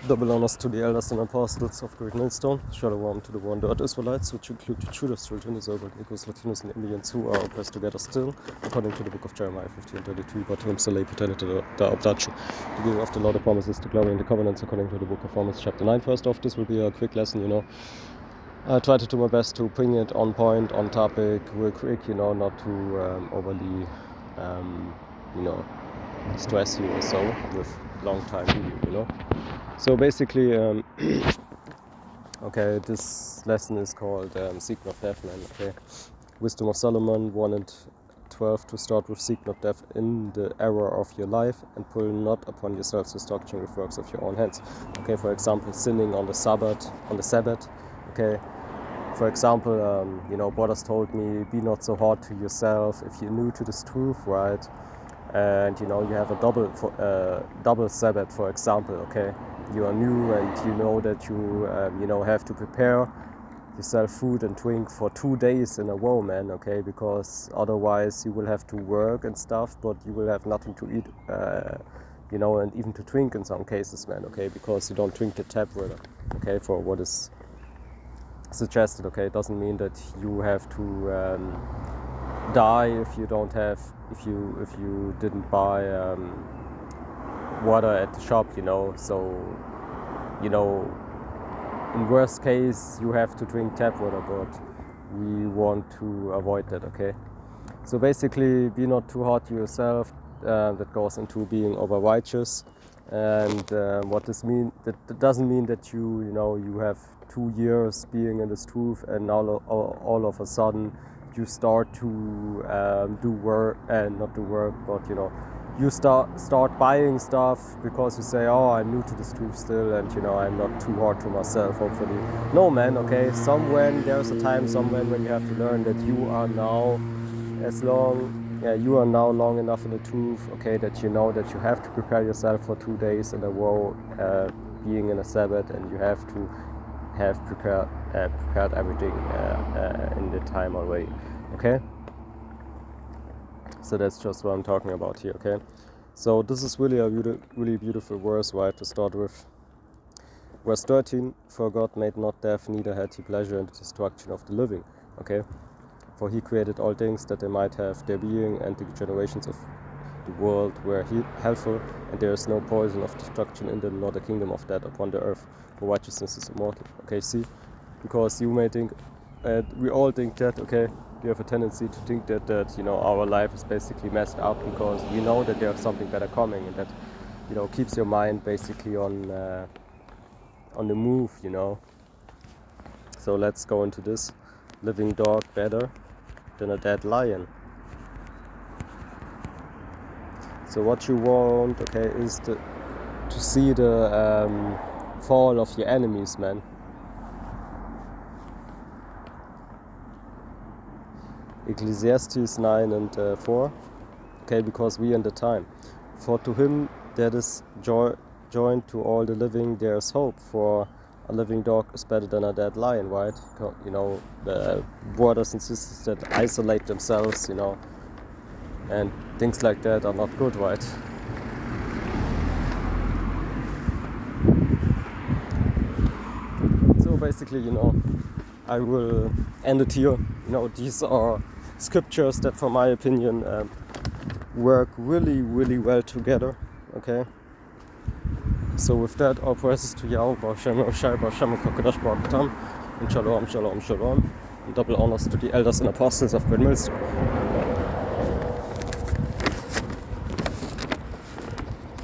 Double honors to the elders and apostles of Great Millstone. Shalom to the wandered Israelites, which include the Judas children, the Zerberg, Negroes, Latinos, and Indians who are oppressed together still, according to the book of Jeremiah 15:33. But whom Saleh pertaining to the abduction, the giving of the law, the promises, the glory, and the covenants, according to the book of Romans, chapter 9. First off, this will be a quick lesson, I try to do my best to bring it on point, on topic, real quick, not to overly, stress you or so with long time video, So basically, okay, this lesson is called Seek Not Death, man. Okay, Wisdom of Solomon 1 and 12 to start with: seek not death in the era of your life, and pull not upon yourselves destruction with works of your own hands. Okay, for example, sinning on the Sabbath. Okay, for example, brothers told me, be not so hard to yourself if you're new to this truth, right? And you have a double Sabbath, for example. Okay, you are new and you know that you have to prepare yourself food and drink for 2 days in a row, man. Okay, because otherwise you will have to work and stuff, but you will have nothing to eat, and even to drink in some cases, man. Okay, because you don't drink the tap water. Okay, for what is suggested. Okay, it doesn't mean that you have to die if you didn't buy water at the shop, so in worst case you have to drink tap water, but we want to avoid that. Okay, so basically, be not too hard to yourself. That goes into being over righteous, and what this mean, that doesn't mean that you have 2 years being in this truth and all of a sudden you start to do work, and not do work, but you start buying stuff because you say, oh, I'm new to this truth still, and I'm not too hard to myself, hopefully. No, man. Okay, there's a time somewhere when you have to learn that you are now long enough in the truth, okay, that you know that you have to prepare yourself for 2 days in a row, being in a Sabbath, and you have to have prepared everything in the time already. Okay, so that's just what I'm talking about here. Okay, so this is really a really beautiful verse, right, to start with. Verse 13: for God made not death, neither had he pleasure in the destruction of the living. Okay, for he created all things that they might have their being, and the generations of the world were helpful, and there is no poison of destruction in them, nor the kingdom of death upon the earth, for righteousness is immortal. Okay, see, because you may think, and we all think that, okay, we have a tendency to think that our life is basically messed up because we know that there's something better coming, and that keeps your mind basically on the move. So let's go into this. Living dog better than a dead lion. So what you want, okay, is to see the fall of your enemies, man. Ecclesiastes 9 and 4. Okay, because we in the time. For to him that is joined to all the living, there is hope. For a living dog is better than a dead lion, right? The brothers and sisters that isolate themselves, and things like that are not good, right? So basically, I will end it here. These are scriptures that, from my opinion, work really, really well together. Okay. So with that, all praises to Yahweh, Baruch Hashem, and Shalom, Shalom, Shalom, and double honors to the elders and apostles of Great Millstone.